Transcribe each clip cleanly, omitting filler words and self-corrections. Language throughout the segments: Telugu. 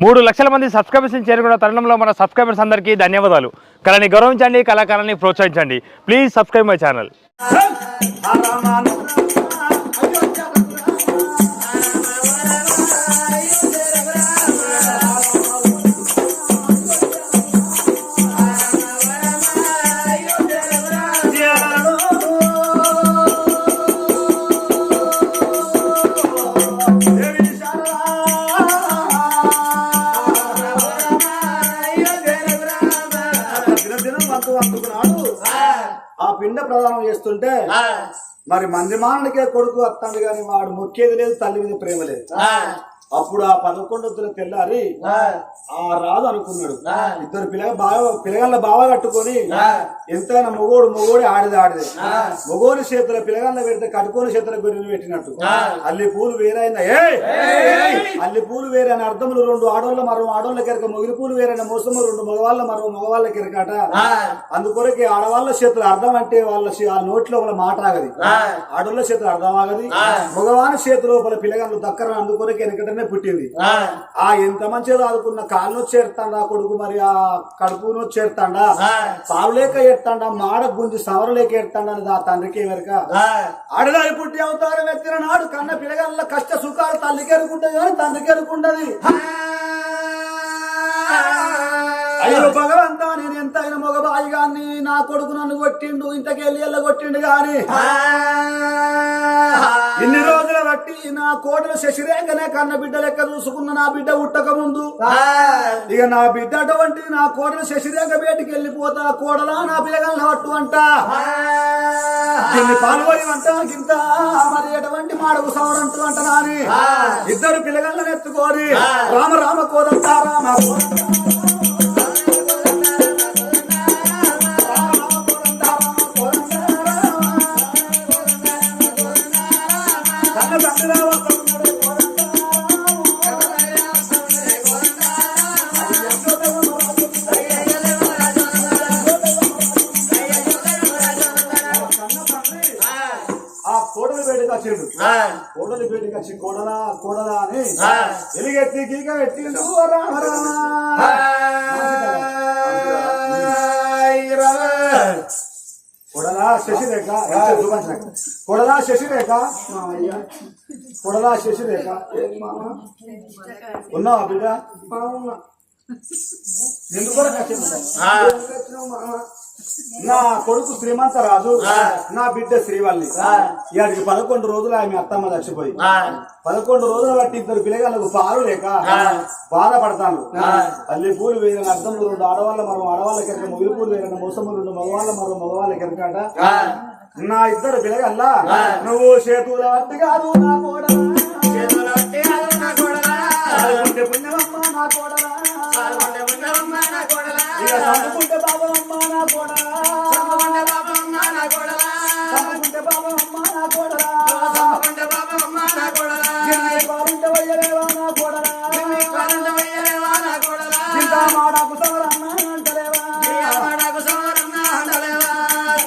3 లక్షల మంది సబ్స్క్రైబర్స్ చేరుకున్న తరుణంలో మన సబ్స్క్రైబర్స్ అందరికీ ధన్యవాదాలు. కళని గౌరవించండి, కళాకారాన్ని ప్రోత్సహించండి. Please subscribe my channel. ఆ పిండ ప్రదానం చేస్తుంటే మరి మందిమానునికే కొడుకు వస్తాడు కానీ వాడు మొక్కేది లేదు, తల్లి మీద ప్రేమ లేదు. అప్పుడు ఆ 11 తెల్లారి ఆ రాజు అనుకున్నాడు, ఇద్దరు పిల్లగాళ్ళ బాగా కట్టుకొని ఎంతైనా మొగోడే ఆడిదే మొగోని చేతుల పిల్లగాళ్ళ పెడితే కట్టుకోని చేతుల గొర్రెలు పెట్టినట్టు అల్లి పూలు వేరైన అల్లి పూలు వేరైన అర్థములు 2 ఆడోళ్ళ మరో ఆడోళ్ళ కెరక, మొగిలి పూలు వేరైన మోసము 2 మగవాళ్ళ మరో మగవాళ్ళ కెరకట. అందుకొరకే ఆడవాళ్ళ చేతులు అర్థం అంటే వాళ్ళ నోట్లో వాళ్ళ మాట ఆగది, ఆడోళ్ళ చేతులు అర్థం ఆగది, మగవాని చేతులు వాళ్ళ పిల్లగాళ్ళు దక్కర. అందుకొరకే వెనకటనే పుట్టింది. ఆ ఎంత మంచిగా ఆదుకున్న కాళ్ళు చేరుతాడా కొడుకు, మరి ఆ కడుపును చేరుతాడా, పాలు లేక ఏడతాడా, మాడ గుంజి సవర లేక ఏడతాడా అని ఆ తండ్రికి వెనక ఆడదాని పుట్టి అవతారం ఎత్తిన నాడు కన్న పిల్లగాళ్ళ కష్ట సుఖాలు తల్లికి ఎరుకుంటది కానీ తండ్రికి ఎరుకుంటది. అయ్యో భగవంతా, నేను ఎంత అయిన మగబాయి గాని నా కొడుకు నన్ను కొట్టిండు, ఇంతకెళ్ళి కొట్టిండు గాని ఇన్ని రోజుల బట్టి నా కోటలు శశిరేఖనే కన్న బిడ్డ లెక్క చూసుకున్న నా బిడ్డ ఉట్టక ముందు ఇక నా బిడ్డ అటువంటి నా కోటలు శశిరేఖ బయటికి వెళ్ళిపోతా, కోడలా నా పిల్లగాళ్ళ పట్టు అంట పాల్గొని అంట గింత మరి ఎటువంటి మాడకు సవరంటూ అంట నాని ఇద్దరు పిల్లగాళ్ళని ఎత్తుకోని రామ రామ కోదంతా రామ కోడలి బయటకు వచ్చి కోడలా అని ఎలిగెత్తి గీక పెట్టి కొడలా శశిరేఖ కొడలా శశిరేఖ కొడలా శశిరేఖ ఉన్నావా బిడ్డ? ఎందుకు నా కొడుకు శ్రీమంత రాజు, నా బిడ్డ శ్రీవల్లి. ఇక్కడికి 11 రోజులు ఆమె అత్తమ్మ చచ్చిపోయి 11 రోజులు బట్టి ఇద్దరు పిల్లగాళ్ళకు పాలు లేక బాధపడతాను. అల్లి పూలు వేరిన అర్థములు 2 ఆడవాళ్ళ మరో ఆడవాళ్ళ కెరక, మొగిలి పూలు వేరిన మోసములు 2 మగవాళ్ళ మరో మగవాళ్ళ కెరకట. నా ఇద్దరు పిల్లగల్లా నువ్వు చేతుల వట్టి కాదు నా కోడలా, పుణ్యమమ్మ నా కోడలా, చదువుకుంటే బాబమ్మ నా కోడలా, చదువుకుంటే బాబమ్మ నా కోడలా, బాలుంటే వయ్యలేవా నా కోడలా, ఇంత మాడాకు సవరన్న అంటలేవా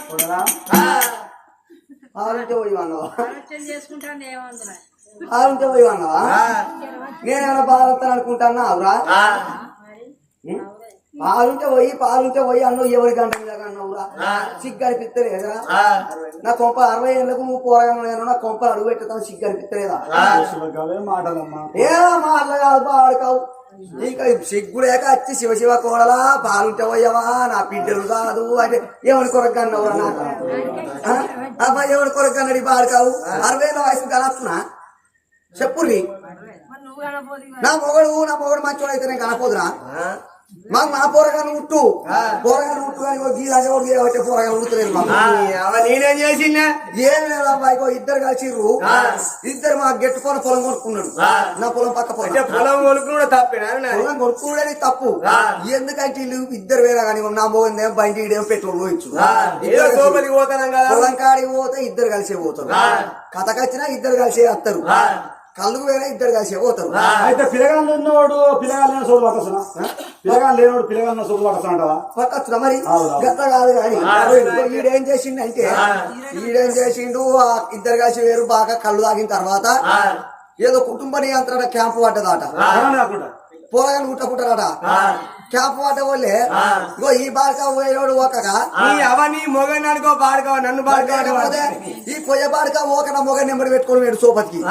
కోడలా. ఆలుంటే పోయి అన్నవా, ఆలుంటే పోయి అన్నవా, నేనేమైనా బాధపడతాను అనుకుంటానా? అవురా పాలుంటే పోయి అన్నావు, ఎవరి గంట మీద అన్నావురా, సిగ్గు అనిపిస్తలేదా? నా కొంప 60 ఏళ్ళకు నువ్వు పోరగాను, నా కొంప అడుగు పెట్టాను, సిగ్గు అనిపిస్తలేదా? ఏదా మాటలు కాదు, పాడుకావు ఇంకా సిగ్గు లేక వచ్చి శివ కోడలా పాలుంటే పోయావా నా బిడ్డలు కాదు అంటే ఏమని కొరకు అన్నావురా? నాకు అబ్బాయి ఎవరి కొరకు అన్నాడు పాడుకావు? 60 ఏళ్ళ వయసు కనస్తున్నా చెప్పుర్రి. నా మొగడు మంచోడు అయితే నేను కనపోదురా? మాకు మా పోరగాను ఉట్టు కానీ గీలాంటి పోరగాను ఉడుతులేదు. నేనేం చేసిందా? ఏం లేదు అబ్బాయి, ఇద్దరు కలిసిర్రు, ఇద్దరు మా గెట్టుకొని పొలం కొనుక్కున్నాడు. నా పొలం పక్క పొలం కొనుక్కున్నాడు తప్పేనా? పొలం కొనుక్కునేది తప్పు. ఎందుకంటే వీళ్ళు ఇద్దరు వేరే కానీ నా మోగందేమో బయట ఇడేమో పెట్రోల్ పోయించు, పొలం కాడికి పోతే ఇద్దరు కలిసే పోతారు, కథకొచ్చినా ఇద్దరు కలిసే వస్తారు, కళ్ళుకు వేరే ఇద్దరు కలిసి పోతారు. అయితే పిల్లగాళ్ళు ఉన్నవాడు పిల్లగాళ్ళు లేని సోలు పట్టొచ్చునా? పిల్లగాళ్ళు లేనివాడు పిల్లగాళ్ళ సోలు పట్టొచ్చు అంటావా? పట్టొచ్చునా? మరి గత కాదు కానీ ఈడేం చేసిండు అంటే ఇద్దరు కలిసి వేరు బాగా కళ్ళు తాగిన తర్వాత ఏదో కుటుంబ నియంత్రణ క్యాంపు పడ్డదాట. పోరగాలు కుట్టుకుంటారట క్యాప్ వాట వాళ్ళే ఇగో ఈ బాడక పోయేవాడు ఓకగా నీ అవని మొగని అనుకో బాడుకోవ నన్ను బాడుకోవడం ఈ కొయ్య బాడక ఓకన మొగ నెంబర్ పెట్టుకోని వేడు సోపతికి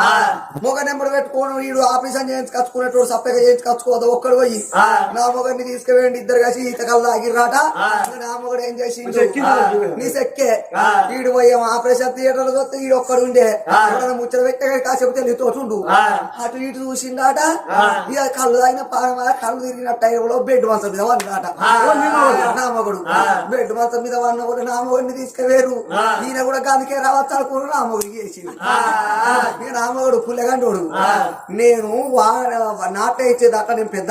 మొగ నెంబర్ పెట్టుకోను వీడు ఆపరేషన్ చేయించుకొచ్చుకునేటోడు సప్పగా చేయించుకొచ్చుకోదు ఒక్కడు పోయి నా మొగని తీసుకువేయండి ఇద్దరు కలిసి ఈత కళ్ళు ఆగిర్రాట నా మొగడు ఏం చేసి నీ సెక్కే వీడు పోయే ఆపరేషన్ థియేటర్ వస్తే వీడు ఒక్కడు ఉండే ముచ్చట పెట్టే కాసేపు తెలియ తోచుండు అటు ఇటు చూసిండాట ఇక కళ్ళు తాగిన పాన కళ్ళు తిరిగిన టైంలో బెడ్ మంచం మీద వన్నాట నా మొగడు బెడ్ మంచం మీద వన్న కూడా నా మొగడిని తీసుకువేరు ఈయన కూడా గానికే రావచ్చు అనుకున్నాడు నా మొగడికి వేసింది నా మొగడు పుల్లెగంటోడు నేను నాట ఇచ్చేదాకా నేను పెద్ద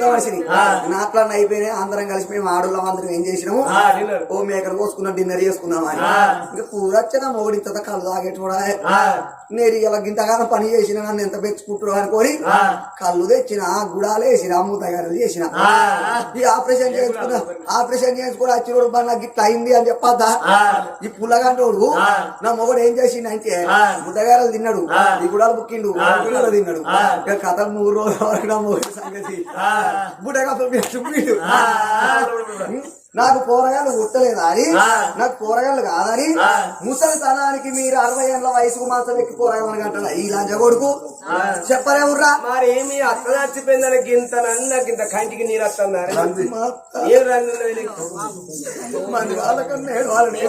మనిషిని నాట్లన్నీ అయిపోయినాయి అందరం కలిసి మేము ఆడోళ్ళం అందరం ఏం చేసినాము ఓ మేకలు కోసుకున్నాం డిన్నర్ చేసుకున్నామని ఇంకా కూర వచ్చే నా మొగడు ఇంత కళ్ళు తాగేటోడా నేను ఇలా ఇంతగానో పని చేసిన నన్ను ఎంత పెంచుకుంటారు అనుకోని కళ్ళు తెచ్చిన గుడాలు వేసిన మూతగారు చేసిన ఈ ఆపరేషన్ చేయించుకుని వచ్చినోడు నాకు ఇట్లా అయింది అని చెప్పద్దా ఈ పుల్లగాంటోడు నా మొగడు ఏం చేసిండంటే ముద్దగారలు తిన్నాడు ఈ గుడాలు బుక్కిండు గుడాలు తిన్నాడు ఇక కథ 3 రోజుల వరకు నా మొగడు సంగతి బుడ్డగా నాకు పోరగాళ్ళు గుర్తలేదా అని నాకు పోరగాళ్ళు కాదని ముసలితనానికి మీరు 60 ఏళ్ళ వయసుకు మాత్రం ఎక్కి పోరగాలని అంటారా ఈ లంచ కొడుకు చెప్పరేముర్రా మరి ఏమి అత్త చచ్చిపోయిందని గింత గింత కంటికి నీరు వస్తున్నారు ఏం రంగు మంది వాళ్ళకన్నా వాళ్ళని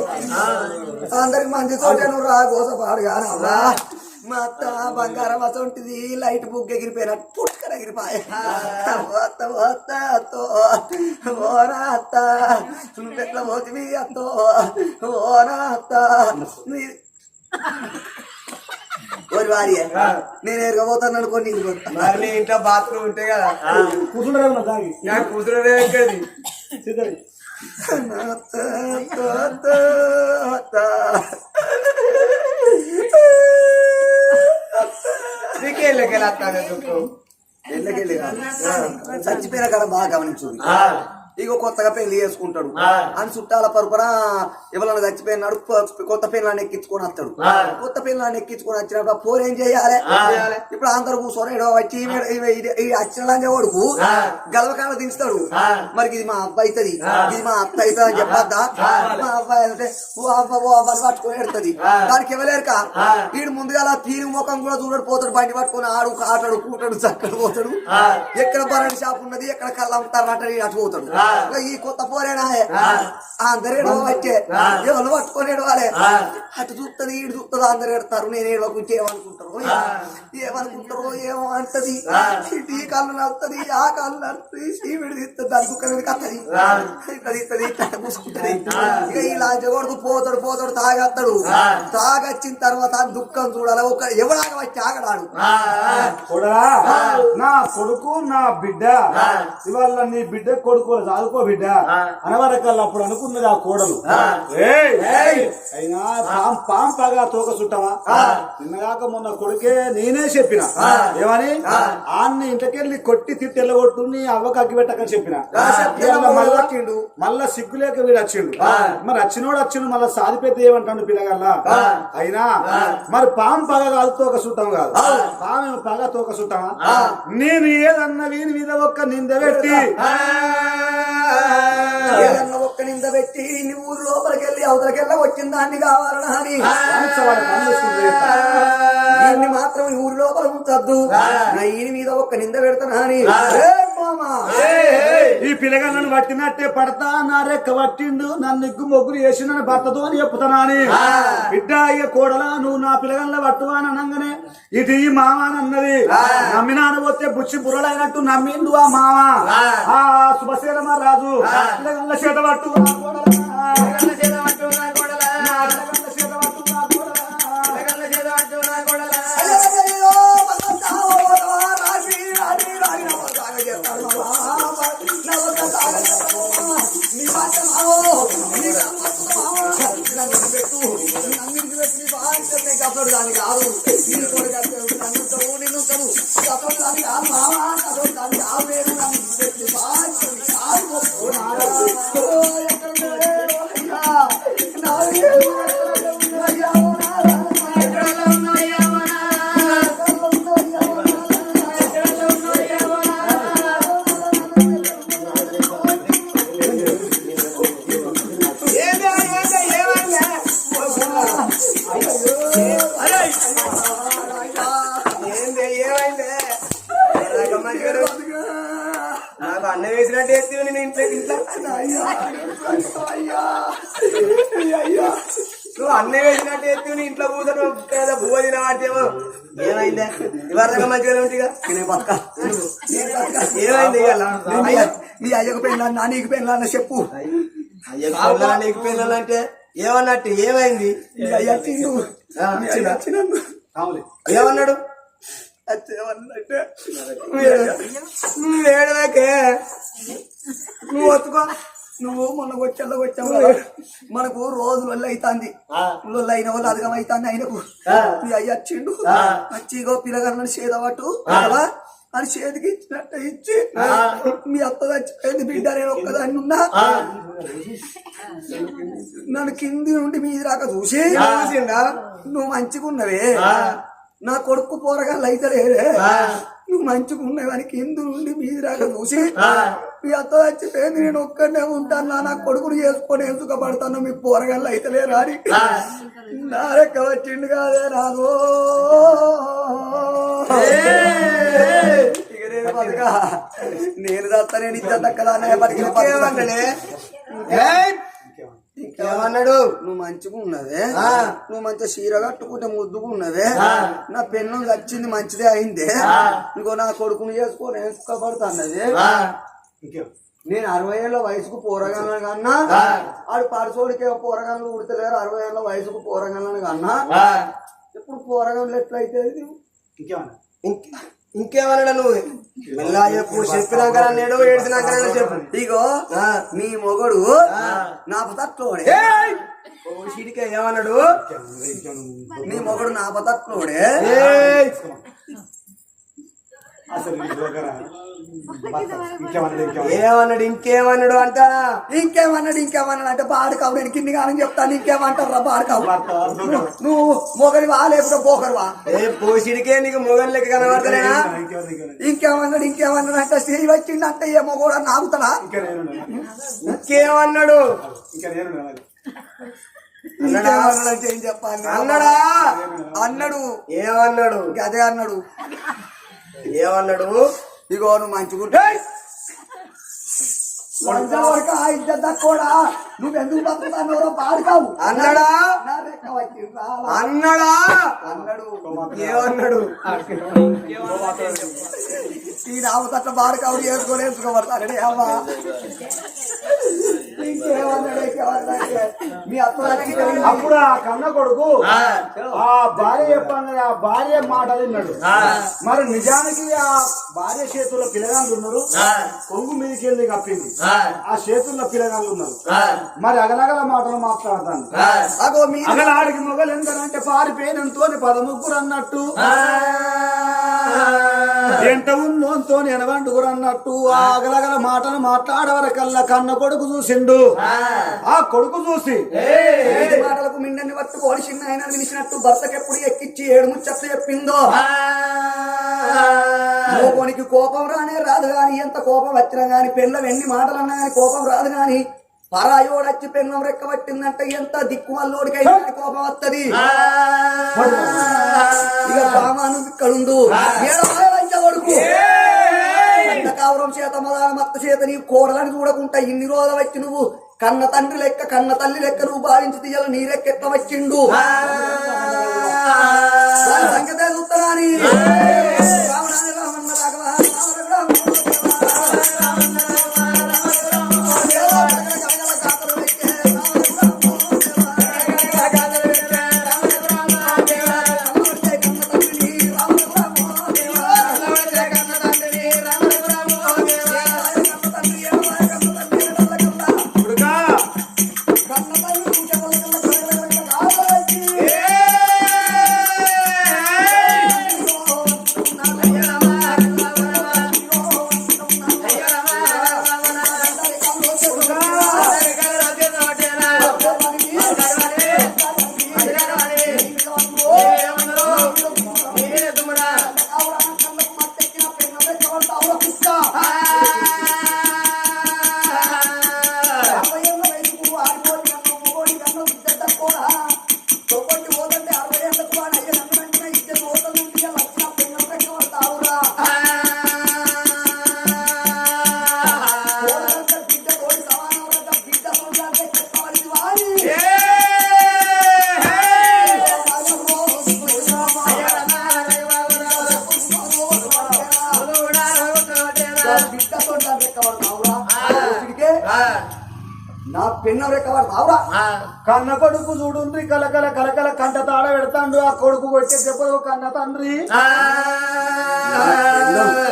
అందరికి మందితో రా గోసపాడు కానవ్వా మా అత్త బంగారం అసంటిది లైట్ బుక్ ఎగిరిపోయినట్టు పుట్టుకర ఎగిరిపోయా ఓనా అత్త నువ్వెట్లా పోతివి అత్తో ఓనా అత్త ఓరి భార్య నేను ఎరగబోతాను అనుకోని మరి ఇంట్లో బాత్రూమ్ ఉంటే కదా నాకు కూతురు ఎక్కడి చచ్చిపోయిన కాడ బాగా గమనించు ఇగో కొత్తగా పెళ్లి చేసుకుంటాడు అని చుట్టాల పరుపున ఎవరైనా చచ్చిపోయినాడు కొత్త పిల్లాన్ని ఎక్కించుకొని వస్తాడు కొత్త పిల్లాన్ని ఎక్కించుకొని వచ్చినప్పుడు పోరు ఏం చేయాలి ఇప్పుడు అందరు కూర్చొని వచ్చి వచ్చిన కొడుకు గలవకాల దించుతాడు మరి ఇది మా అబ్బాయి అవుతుంది ఇది మా అత్త అవుతుంది అని చెప్పద్దా మా అబ్బాయి అంటే పట్టుకొని ఎడుతుంది దానికి ఇవ్వలేరుక వీడు ముందుగా తీరు ముఖం కూడా చూడడు పోతాడు బండి పట్టుకొని ఆటాడు కూటాడు చక్కడు పోతాడు ఎక్కడ బరణి షాప్ ఉన్నది ఎక్కడ కళ్ళ అమ్ముతారు అంటే అటు పోతాడు ఈ కొత్త పోరేనా అందరు వచ్చే ఎవరు పట్టుకొని ఎడవాలి అటు చూస్తుంది ఈడు చూస్తుంది అందరు ఎడతారు నేను ఏడవకుంటే ఏమనుకుంటారో ఏమో అంటది ఈ కాళ్ళు నడుతుంది ఆ కాళ్ళు నడుతుంది సీమిడి తీస్తుంది దాని కుక్క మీద కత్తది పూసుకుంటది ఇక ఈ లాంచగొడుకు పోతాడు తాగేస్తాడు తాగొచ్చిన తర్వాత దుఃఖం చూడాలి ఒక ఎవడాగా వచ్చి ఆగడాడు నా కొడుకు నా బిడ్డ ఇవాళ నీ బిడ్డ కొడుకు చదువుకో బిడ్డ అనవరకల్లా అప్పుడు అనుకున్నది ఆ కోడలు అయినా పాంపగా తోక చుట్టవా నిన్నగాక మొన్న కొడుకే నేనే చెప్పిన ఏమని ఆన్ని ఇంటికెళ్ళి కొట్టి తిట్టి ఎల్లగొట్టు నీ అవ్వకు అగ్గి పెట్టకని చెప్పిన మళ్ళా సిగ్గులేక వీడు వచ్చిండు మరి వచ్చిండు మళ్ళా సాధిపెద్ద ఏమంటాడు పిల్లగల్లా అయినా మరి పాము పగ కాదు తోక చుట్టం కాదు పాము పగ తోక చుట్టమా నేను ఏదన్నా వీని మీద ఒక్క నింద పెట్టి ఏదన్నా ఒక్క నింద పెట్టి నువ్వు లోపలికి వెళ్ళి అవతలకెళ్ళ వచ్చిన దాన్ని కావాలన్నా అని దీన్ని మాత్రం ఊరి లోపల ఉంచద్దు నా ఈయన మీద ఒక్క నింద పెడతానా అని ఈ పిల్లగాళ్ళను పట్టినట్టే పడతా నా రెక్క పట్టిండు నన్ను నిగ్గు మొగ్గులు వేసిన భర్తతో అని చెప్తానా అని బిడ్డ అయ్య కోడలా నువ్వు నా పిల్లగాళ్ళ పట్టువా అని అనగానే ఇటు ఈ మామ అని అన్నది నమ్మినాను పోతే బుచ్చి బుర్రలైనట్టు నమ్మిండు ఆ మామ ఆ శుభశీలమ రాజు పిల్లగాళ్ళ చేత పట్టు దాని కాదు అన్న వేసినట్టు ఎత్తి నేను ఇంట్లో నువ్వు అన్న వేసినట్టు ఎత్తి నీ ఇంట్లో కూర్చొని పేద బువ్వ తినవాటేమో ఏమైందా ఇవాళ మంచిగానే ఉందిగా ఏమైంది నీ అయ్యకు పెళ్ళా నీకు పెళ్ళా చెప్పు. నీకు పిల్లలంటే ఏమన్నట్టు ఏమైంది? ఏమన్నాడు? వేడదాకే నువ్వు వచ్చుకో. నువ్వు మొన్న వచ్చావు కదా, మనకు రోజు వల్ల అవుతుంది. లొల్లు అయిన వాళ్ళు అధికం అవుతుంది. ఆయనకు మీ అయ్య వచ్చిండు, మంచిగా పిల్లగాళ్ళని చేదవట్టు అని చేతికి ఇచ్చినట్టు ఇచ్చి మీ అత్త చచ్చిపోయింది బిడ్డ నేను ఒక్కదాన్ని ఉన్నా నన్ను కింది నుండి మీది రాక చూసి నువ్వు మంచిగా ఉన్నవే, నా కొడుకు పోరగాళ్ళు అయితే లేదే, నువ్వు మంచిగా ఉన్నవని కింది నుండి మీది రాక చూసి మీ అత్త చచ్చిపోయింది నేను ఒక్కడనే ఉంటాను, నా కొడుకును చేసుకొని సుఖపడతాను, మీ పోరగాళ్ళు అయితే లేరా అని నా రెక్క వచ్చిండు కాదే రాదు. నేను దత్త నేను ఇచ్చా దక్కదా ఏమన్నాడు? నువ్వు మంచిగా ఉన్నదే, నువ్వు మంచిగా చీర కట్టుకుంటే ముద్దుగా ఉన్నదే, నా పెన్ను వచ్చింది మంచిదే అయిందే, ఇంకో నా కొడుకుని చేసుకొని సుఖపడుతున్నది. నేను 60 ఏళ్ళ వయసుకు పోరగాలను కన్నా ఆడు పరసోడికి పోరగాళ్ళు ఉడతలేరు, 60 ఏళ్ళ వయసుకు పోరగాలను కన్నా ఇప్పుడు పోరగాళ్ళు ఎట్లయితే ఇంకేమన్నాడు? నువ్వు మెల్లా చెప్పు, చెప్పినాక నేడు ఏడ్చినాక చెప్పు. ఇగో నీ మొగడు నా పతట్లోడే సిడికే ఏమన్నాడు? నీ మొగడు నా పతట్లోడే ఏమన్నాడు? ఇంకేమన్నాడు అంట? ఇంకేమన్నాడు అంటే బాడుకావు. నేను కింది కాని చెప్తాను. ఇంకేమంటారు రా బాడుకావు, నువ్వు మొగడివా లేకపోతే పోకరువా? పోసిడికే నీకు మొగన్ లెక్క కనబడతలేనా? ఇంకేమన్నాడు అంటే స్త్రీ వచ్చిండు అంటే ఏ మొగోడు అని ఆగుతాడా? ఇంకేమన్నాడు? ఏం చెప్పాలి అన్నాడా? అన్నాడు. ఏమన్నాడు? అదే అన్నాడు. ఏమన్నాడు? ఇగో నువ్వు మంచిగుంటే కూడా నువ్వెందుకు బతుకుతావు పాడుకావు అన్నాడా? అన్నాడా? అన్నాడు. ఏమన్నాడు? ఈ రామతట్ల బాడుకావు చేసుకోలేసుకోబడతారని అమ్మా. మీ అప్పుడు ఆ కన్న కొడుకు ఆ భార్య చెప్పాను, ఆ భార్య మాట విన్నాడు. మరి నిజానికి ఆ భార్య చేతుల్లో పిల్లగాళ్ళు ఉన్నారు, కొంగు మీదకి వెళ్ళి కప్పింది, ఆ చేతుల్లో పిల్లగాళ్ళు ఉన్నారు. మరి అగలగల మాటలు మాట్లాడతాను. అగలాడికి మొగలు ఎంతనంటే పారిపోయినంతో 13 అన్నట్టు, ఎంట ఉన్నోంతో 80 అన్నట్టు ఆ అగలగల మాటలు మాట్లాడవరకల్లా కన్న కొడుకు చూసిండు. ఆ కొడుకు చూసి మాటలకు మిండని పట్టుకోని చిన్న ఆయన వినిచినట్టు భర్తకు ఎప్పుడు ఎక్కిచ్చి 7 ముచ్చట్లు చెప్పిందో. లోకోనికి కోపం రానే రాదు గాని, ఎంత కోపం వచ్చినా గాని, పెళ్ళం ఎన్ని మాటలు అన్నా గాని కోపం రాదు గాని, పరాయోడచ్చి పెళ్ళం రెక్క పట్టిందంటే ఎంత దిక్కు వల్లోడికైనా కోపం వస్తుంది. ఇక సామాను ఇక్కడుండు కొడుకు కావరం చేత మొదల మత్త చేత నీ కోడలని చూడకుండా ఇన్ని రోజులు వచ్చి నువ్వు కన్న తండ్రి లెక్క కన్న తల్లి లెక్క నువ్వు భావించి తీయాలి. నీ లెక్క ఎట్లా వచ్చిండు సంగతే చూస్తాని రావణాన్ని రామన్న రాఘవ బిడ్డతో రెక్కబడతావురా నా పెన్న రెక్కబడతావురా కన్న కొడుకు చూడుండ్రి కలకల కలకల కంట తాడ పెడతాండు ఆ కొడుకు కొట్టే దెబ్బలు కన్న తండ్రి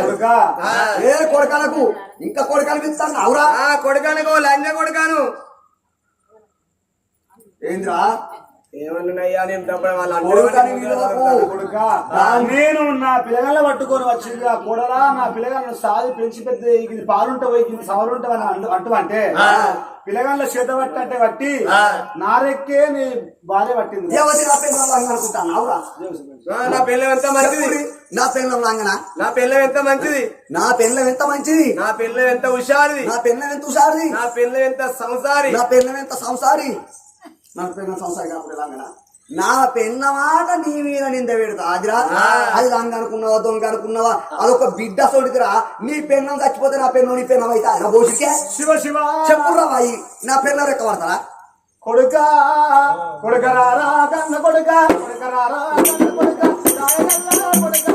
కొడుకా ఏ కొడుకలకు ఇంకా కొడుకలు ఇస్తాను అవురా కొడుకానుకో లంజ కొడుకాను ఏంద్రా ఏమన్నాయ్యా నేను తప్ప కొడుకని వీళ్ళకు కొడుకా నేను నా పిల్లగాళ్ళ పట్టుకొని వచ్చింది ఆ కూడరా నా పిల్లగాళ్ళను సాది పెంచి పెద్ద ఇది పాలుంటావు ఇది సవలుంటావని అంటూ అంటే పిల్లగాళ్ళ చేత పట్టి బట్టి నారెక్కే నీ భార్య పట్టింది ఎవరి నా పెళ్ళం అనుకుంటాను అవురా నా పిల్లం ఎంత మంచిది నా పెళ్ళం లాంగనా నా పిల్లం ఎంత మంచిది నా పెళ్ళం ఎంత మంచిది నా పిల్లం ఎంత హుషారిది నా పెళ్ళం ఎంత హుషారిది నా పిల్లం ఎంత సంసారి నా పెళ్ళం ఎంత సంసారి నా పెళ్ళం సంసారి కాకపోతే లాంగనా నా పెన్న మాట నీ మీద నింద పెడతా అదిరా అది లంగ అనుకున్నావా దొంగ అనుకున్నావా అదొక బిడ్డ సోడికిరా నీ పెన్నం చచ్చిపోతే నా పెన్ను నీ పెన్నం అయితే నా భోషికే శివ శివ చెప్పురా బాయి నా పెన్న రెక్క పడతారా కొడుకా కొడుకరారా కన్న కొడుకా కొడుకరారా కన్న కొడుకా రాయగల్లా కొడుకా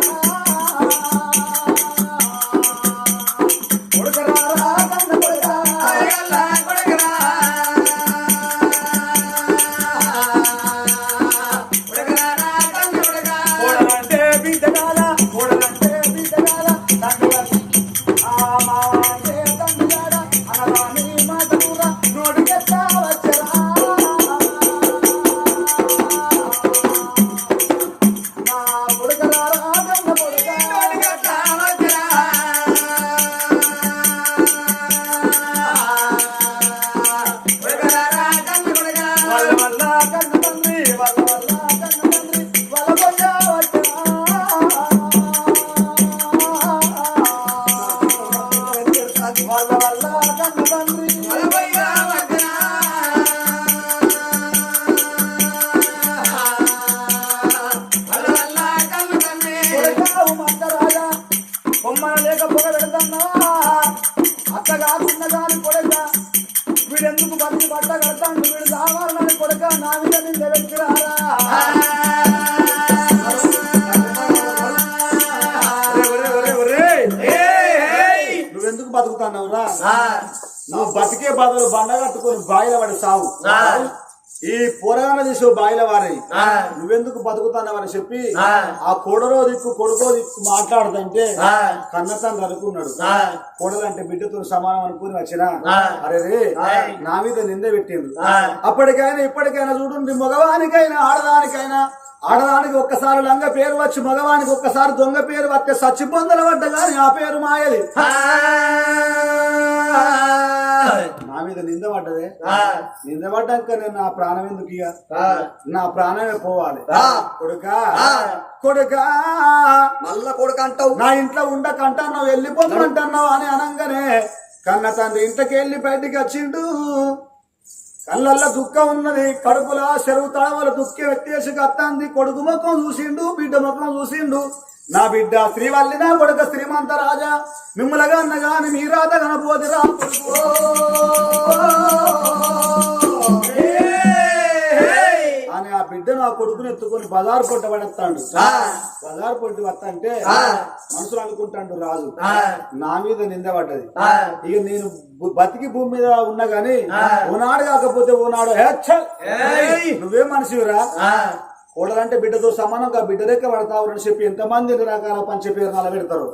కొడుకరారా కన్న కొడుకా రాయగల్లా కొడుకరా కొడుకరారా కన్న కొడుకా కోడలంటే బిడ్డగాల కోడలంటే బిడ్డగాల తండ్రి మావంటే తండ్రిగాడ అనరాని మాట కూడా నోటికెత్తా వచ్చరా వీడెందుకు బతికి బట్ట కడతాడు వీడు కావాలని కొడుక నా మీద నింద వ్యక్తిరారా నువ్వెందుకు బతుకుతున్నావురా నువ్వు బతికే బదులు బండ కట్టుకొని బాయిల పడి సావు ఈ పోరాణ తీసు బాయిల వారి నువ్వెందుకు బతుకుతున్నావని చెప్పి ఆ కొడరో దిక్కు కొడుకో దిక్కు మాట్లాడుతుంటే కన్నతాన్ని అనుకున్నాడు కోడలంటే బిడ్డతో సమానం అనుకుని వచ్చినా అరే రే నా మీద నింద పెట్టిండు అప్పటికైనా ఇప్పటికైనా చూడండి మగవానికైనా ఆడదానికి ఒక్కసారి లంగ పేరు వచ్చి మగవానికి ఒక్కసారి దొంగ పేరు వస్తే సచ్చి పొందల పడ్డ గాని ఆ పేరు మాయది నా మీద నింద పడ్డదే నింద పడ్డాక నేను నా ప్రాణం ఎందుకు ఇక నా ప్రాణమే పోవాలి కొడుకా మళ్ళా కొడుకు అంటావు నా ఇంట్లో ఉండకంటున్నావు వెళ్ళిపోమంటున్నావు అని అనగానే కన్న తండ్రి ఇంటికి వెళ్ళి బయటికి వచ్చిండు కళ్ళల్లో దుఃఖం ఉన్నది కడుపులా చెరువు తడవల దుఃఖం ఎత్తేసి కత్తంది కొడుకు ముఖం చూసిండు బిడ్డ ముఖం చూసిండు నా బిడ్డ శ్రీవల్లి నా కొడుక శ్రీమంత రాజా మిమ్మల్గా అన్నగాని మీరాత కనపోదిరా అని ఆ బిడ్డ నా కొడుకుని ఎత్తుకొని బజారు పొట్ట పడేస్తాడు బజారు పొట్టి వస్తంటే మనుషులు అనుకుంటాడు రాజు నా మీద నిందపడ్డది ఇక నేను బతికి భూమి మీద ఉన్నా గాని ఓనాడు కాకపోతే ఓనాడు నువ్వేం మనిషివిరా కోడలంటే బిడ్డతో సమానంగా బిడ్డ రెక్క పడతావు అని చెప్పి ఎంతమంది రకాల పంచ పేరు నిలబెడతారు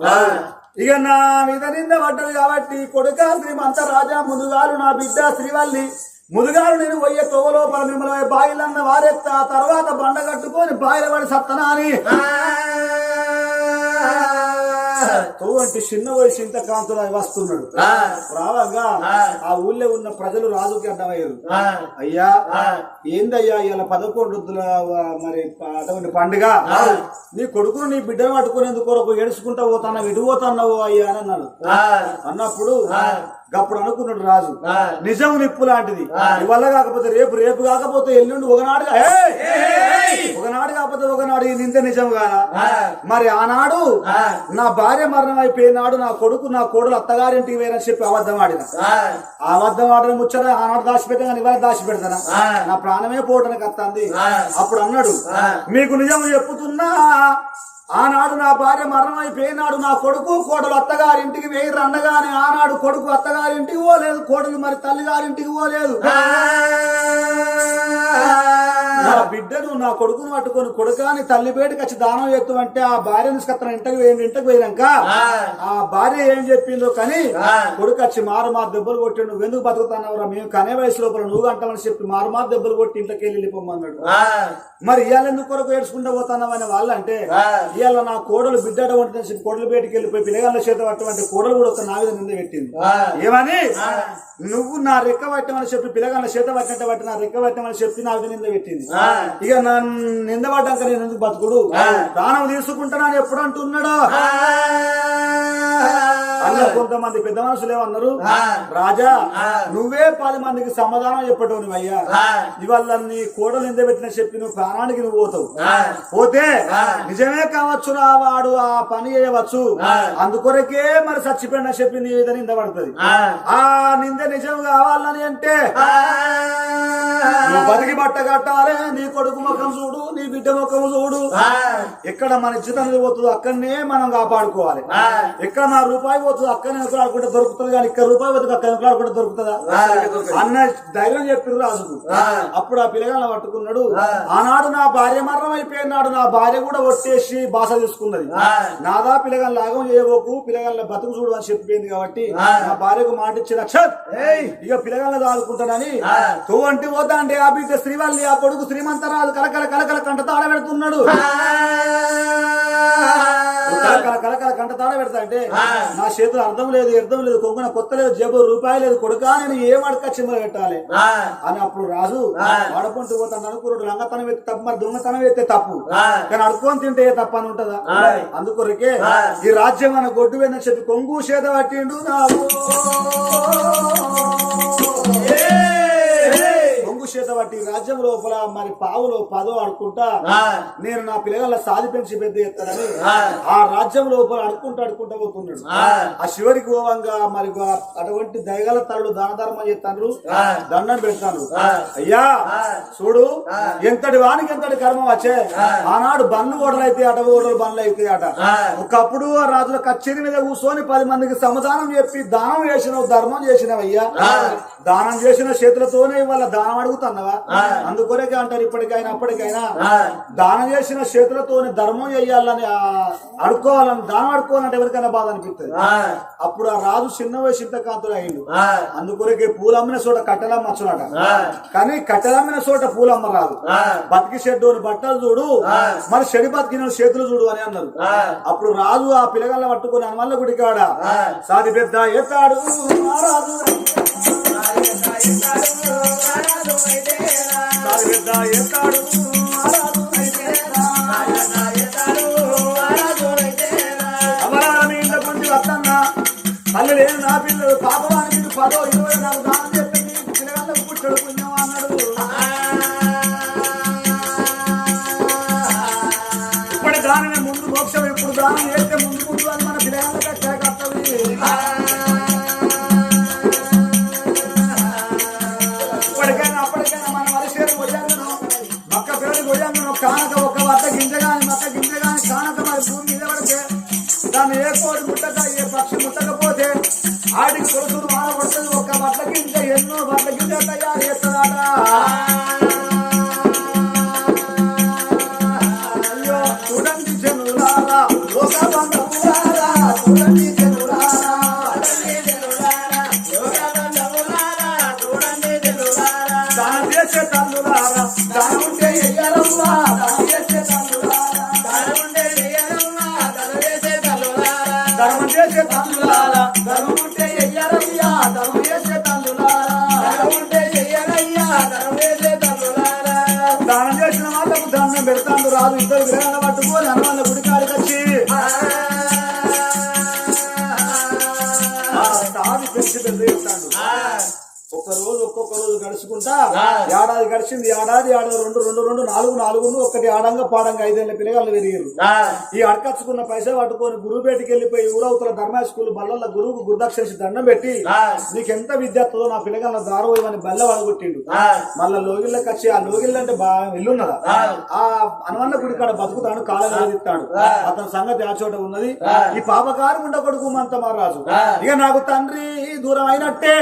ఇక నా మీద నింద పడ్డది కాబట్టి కొడుక శ్రీమంత రాజా ముందుగాలు నా బిడ్డ శ్రీవల్లి ముదుగారు నేను పోయే తోవలోపల మిమ్మల్ని బాయిలన్న వారెత్తా తర్వాత బండ కట్టుకొని బాయిల పడి సత్తనా అని అంటే చిన్న వయసు ఇంత కాంతులు వస్తున్నాడు రావంగా ఆ ఊళ్ళో ఉన్న ప్రజలు రాజుకి అడ్డమయ్యారు అయ్యా ఏందయ్యా ఇలా 11 మరి అటువంటి పండుగ నీ కొడుకును నీ బిడ్డను పట్టుకునేందుకు కొరకు ఏడుచుకుంటా పోతాన్నావు ఎటు పోతున్నావు అయ్యా అని అన్నాడు అన్నప్పుడు అప్పుడు అనుకున్నాడు రాజు నిజం నిప్పు లాంటిది ఇవల్ల కాకపోతే రేపు కాకపోతే ఎల్లుండి ఒకనాడు కాకపోతే ఒకనాడు ఈ నింద నిజం కాదా మరి ఆనాడు నా భార్య మరణం అయిపోయినాడు నా కొడుకు నా కోడలు అత్తగారింటికి పోయినని చెప్పి అబద్ధం ఆడిన ఆ అబద్ధం ఆడిన ముచ్చట ఆనాడు దాచిపెట్టా ఇవాళ దాచిపెడతానా నా ప్రాణమే పోవటానికి వస్తుంది అప్పుడు అన్నాడు మీకు నిజం చెప్పుతున్నా ఆనాడు నా భార్య మరణమైపోయినాడు నా కొడుకు కోడలు అత్తగారింటికి వేయరు అన్నగాని ఆనాడు కొడుకు అత్తగారింటికి పోలేదు కోడలు మరి తల్లిగారింటికి పోలేదు నా బిడ్డను నా కొడుకును పట్టుకొని కొడుకాని తల్లి బయటకు వచ్చి దానం చేస్తామంటే ఆ భార్య నిష్కత్తన ఇంటికి పోయినాక ఆ భార్య ఏం చెప్పిందో కానీ కొడుకు వచ్చి మారు దెబ్బలు కొట్టి నువ్వు ఎందుకు బతుకుతున్నావురా మేము కనే వయసు లోపల నువ్వు అంటామని చెప్పి మారు దెబ్బలు కొట్టి ఇంట్లోకి వెళ్ళిపోమన్నాడు మరి ఇవాళ ఎందుకు కొరకు ఏడ్చుకుంటూ పోతున్నావు అని వాళ్ళు అంటే ఇవాళ నా కోడలు బిడ్డ ఉంటుంది చెప్పి కోడలు బయటికి వెళ్ళిపోయి పిల్లగాళ్ళ చేత పట్టమంటే కోడలు కూడా ఒక నా మీద నింద పెట్టింది ఏమని నువ్వు నా రెక్క పట్టమని చెప్పి పిల్లగాళ్ళ చేత పట్టినట్టు బట్టి నా రెక్క పట్టమని చెప్పి నా మీద నింద పెట్టింది ఇక నా నింద పడ్డాక నేను ఎందుకు బతుకుడు ప్రాణం తీసుకుంటానని ఎప్పుడు అంటున్నాడు అలా కొంతమంది పెద్ద మనుషులు ఏమన్నారు రాజా నువ్వే 10 మందికి సమాధానం చెప్పటవు నువ్వయ్యా ఇవాళ నీ కోడలు నింద పెట్టిన చెప్పి నువ్వు ప్రాణానికి నువ్వు పోతావు పోతే నిజమే కావచ్చు వాడు ఆ పని చేయవచ్చు అందుకొరకే మరి చచ్చిపోయిన చెప్పి నీ మీద నింద పడుతుంది ఆ నింద నిజం కావాలని అంటే నువ్వు బతికి బట్ట కట్టాలి నీ కొడుకు ముఖం చూడు నీ బిడ్డ ముఖం చూడు ఎక్కడ మన ఇజ్జత పోతుందో అక్కడనే మనం కాపాడుకోవాలి ఎక్కడ నా రూపాయి పోతుందో అక్కడనే ఎక్కడాడుకుంటే దొరుకుతుంది కానీ ఇక్కడ రూపాయి పోతుంది అక్కడ ఎక్కడాడుకుంటే దొరుకుతుందా అన్న ధైర్యం చెప్పారు రాజుకు అప్పుడు ఆ పిల్లగాళ్ళ పట్టుకున్నాడు ఆనాడు నా భార్య మరణం అయిపోయినాడు నా భార్య కూడా వచ్చేసి భాష తీసుకున్నది నాదా పిల్లగాళ్ళ లాగం చేయబోకు పిల్లగాళ్ళ బతుకు చూడు అని చెప్పిపోయింది కాబట్టి నా భార్యకు మాట ఇచ్చిన ఇక పిల్లగాళ్ళ దాదుకుంటానని తోంటి పోతా అంటే ఆ బిడ్డ శ్రీవల్లి ఆ కొడుకు శ్రీమంతరాలు కలకల కలకల కంటతో ఆడబెడుతున్నాడు కలకల కంటతో ఆడబెడతా అంటే నా చేతులు అర్థం లేదు కొంగున కొత్త లేదు జేబు రూపాయి లేదు కొడుకా నేను ఏం అడక చిమ్మలు పెట్టాలి అని అప్పుడు రాజు ఆడకుంటూ పోతాను అనుకున్నాడు రంగతనం ఎత్తే తప్పు మరి దొంగతనం ఎత్తే తప్పు కానీ అడుకొని తింటే ఏ తప్ప అని ఉంటదా అందుకొరకే ఈ రాజ్యం మన గొడ్డు వేదని చెప్పి కొంగు చేత పట్టిండు చేత బట్టి రాజ్యం లోపల మరి పావులో పదో ఆడుకుంటా నేను నా పిల్లల సాది పెంచి పెద్ద ఎత్తానని ఆ రాజ్యం లోపల అడుకుంటా పోతున్నాడు ఆ శివరికి గోవంగా మరి అటువంటి దయగల తరుడు దాన ధర్మం చేస్తాను దండం పెడతాను అయ్యా చూడు ఎంతటి వానికి ఎంతటి కర్మ వచ్చే ఆనాడు బండ్లు ఓడలైతే అట ఓడలు బండ్లు అయితే అట ఒకప్పుడు ఆ రాజుల కచ్చేరి మీద కూర్చొని 10 మందికి సమాధానం చెప్పి దానం చేసినవు ధర్మం చేసినవయ్యా దానం చేసిన చేతులతోనే వాళ్ళ దానం అడుగుతున్నావా అందుకొరకే అంటారు ఇప్పటికైనా అప్పటికైనా దానం చేసిన చేతులతోనే ధర్మం చేయాలని అడుక్కోవాలని దానం అడుక్కోవాలంటే ఎవరికైనా బాధ అనిపిస్తుంది అప్పుడు ఆ రాజు చిన్న వయసు చింతకాంతులు అయ్యిండు అందుకొరకే పూలమ్మిన చోట కట్టెలమ్మ వచ్చునట కానీ కట్టెలమ్మిన చోట పూలమ్మ రాదు బతికి చెడ్డోని బట్టలు చూడు మరి చెడి బతికిన చేతులు చూడు అని అన్నారు అప్పుడు రాజు ఆ పిల్లగాళ్ళ పట్టుకుని హనుమల్ల గుడికాడ సాది పెద్ద ఎత్తాడు రాజు తల్లి లేదు నా పిల్లలు పాపవానికి 10 20 నాకు దానం చెప్పి పిల్లగాళ్ళకు పుట్టడు పుణ్యం అన్నాడు ఇప్పటి దానమే ముందు మోక్షం ఇప్పుడు దానం చేస్తే ముందు అని మన పిల్లగాళ్ళకి కట్టది ఇప్పటికైనా అప్పటికైనా మన వలసేరు గొయ్యాలను మక్క పేరు గొయ్యాలను కానక ఒక వద్ద గింజగాని మక్క గింజగాని కానక మరి భూమి మీద పడితే దాన్ని ఏ కోడి ముట్టక ఏ పక్షి ముట్టకపోతే ఆడికి కొడుకుడు వాన పడుతుంది ఒక వడ్ల గింజ ఎన్నో వడ్ల గింజ తయారు చేస్తాడా అయ్యో చూడండి జనులారా లోక బంధువులారా చూడండి జనులారా దానం చేసే తల్లులారా దానం ఉంటే ఎయ్యారమ్మా దానం చేసే తల్లులారా ధర్మం చేసే తల్లులారా ధర్మం ఉంటే ఎయ్యారయ్యా ధర్మం చేసే తల్లులారా దానం చేసిన వాళ్ళకు దండం పెడతాను రాదు ఇద్దరు విగ్రహాలు పట్టుకొని హనుమాన్ల గుడి కాడికి వచ్చి సాది పెంచి పెద్ద చేస్తాడు ఒక్కొక్క రోజు గడుచుకుంటా ఏడాది గడిచింది. ఏడాది రెండు రెండు రెండు నాలుగు నాలుగు ఒకటి ఆడంగా పాడంగా 5 ఏళ్ళ పిల్లగాళ్ళు పెరిగారు. ఈ అడకచ్చుకున్న పైసా పట్టుకొని గురువుపేటకి వెళ్ళిపోయి ఊరవుతున్న ధర్మ స్కూల్ బల్ల గురువుకు గురుదక్షిణ దండం పెట్టి నీకెంత విద్య వస్తుందో నా పిల్లగాళ్ళ దారవని బల్ల వడగొట్టిండు. మళ్ళా లోగిళ్ళకి వచ్చి ఆ లోగిళ్ళు అంటే బాగా ఇల్లున్నదా ఆ హనుమన్న గుడి కాడ బతుకుతాడు, కాలం ఇస్తాడు. అతని సంగతి ఆ చోట ఉన్నది. ఈ పాపకారం ఉండ కొడుకు మంత మహారాజు ఇక నాకు తండ్రి దూరం అయినట్టే.